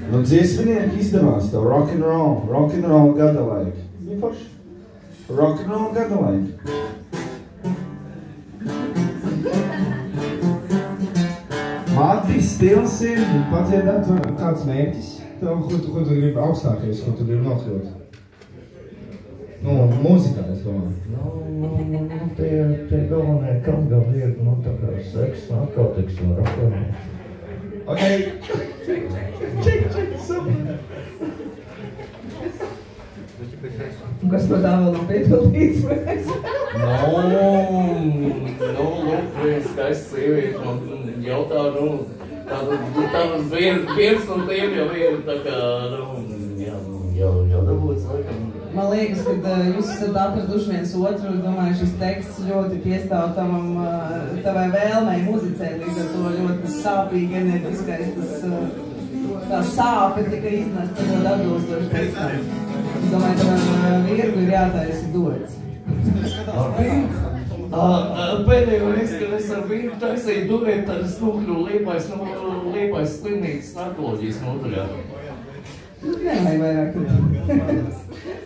Nu, dziesminieki izdevās tev rock'n'roll gada laiki. Zini forši? Rock'n'roll gada laiki. Mātis, stils ir, padziedāt, kāds mērķis? Tev, ko tu gribi augstākais, ko tu gribi nokļūt? Nu, mūzikā, es domāju. Tie galvenie kamgali ir, tā kā seks, narkotikas un rock'n'roll. Okay. Check, Kas par tā vēl nav piepildīts? Lūk, skaists sievietes man jautā, tādas viens no tiem jau ir tā kā, jau dabūts, laikam. Man liekas, ka jūs esat atraduši viens otru, domāju, šis teksts ļoti piestāv tavai vēlmei muzicēt, līdz ar to ļoti sāpīgi, enerģiskais, tā sāpe tika iznesta ļoti atbilstoši tekstam. Es domāju, ka Virgu ir jātaisa dots. Pēdējo reizi, kad es ar Virgu taisīju duetu, tad es nokļuvu Liepājas slimnīcas narkoloģijas nodaļā. Nevajag vairāk.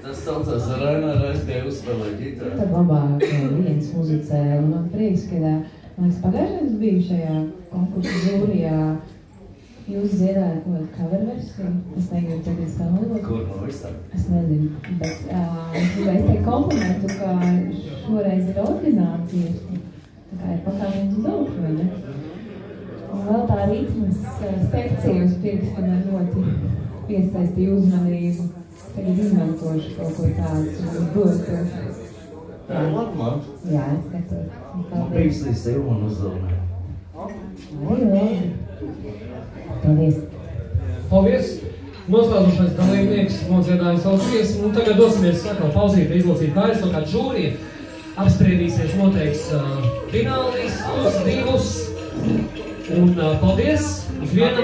Tas saucās ar Raināru aizgāju uzspēlēt ģitāru. Tad labāk viens muzicē, un man prieks, ka, man liekas, pagājušajā biju šajā konkursu žūrijā. Jūs dziedājat kaut cover versiju? Es negribu tagad skanot. Kur no visām? Es nezinu, bet es gribēju izteikt komplimentu, ka šoreiz ir organizācija. Tā kā ir pakāpiens uz augšu, vai ne? Un vēl tā ritmas sekcija uz pirksta man ļoti piesaistīja uzmanību. Tagad izmantošu kaut ko tādu uz dotos. Tā ir labi, man. Jā, es skatos. Man pīkstīs sev man uzdevumē. Paldies! Paldies! Noslēdzošais dalībnieks nodziedāja savus dziesmu, un tagad dosimies atkal pauzīt, izlasīt kājas, un kā žūrija apspriedīsies noteiks finālistus, divus, un paldies! Uz vienu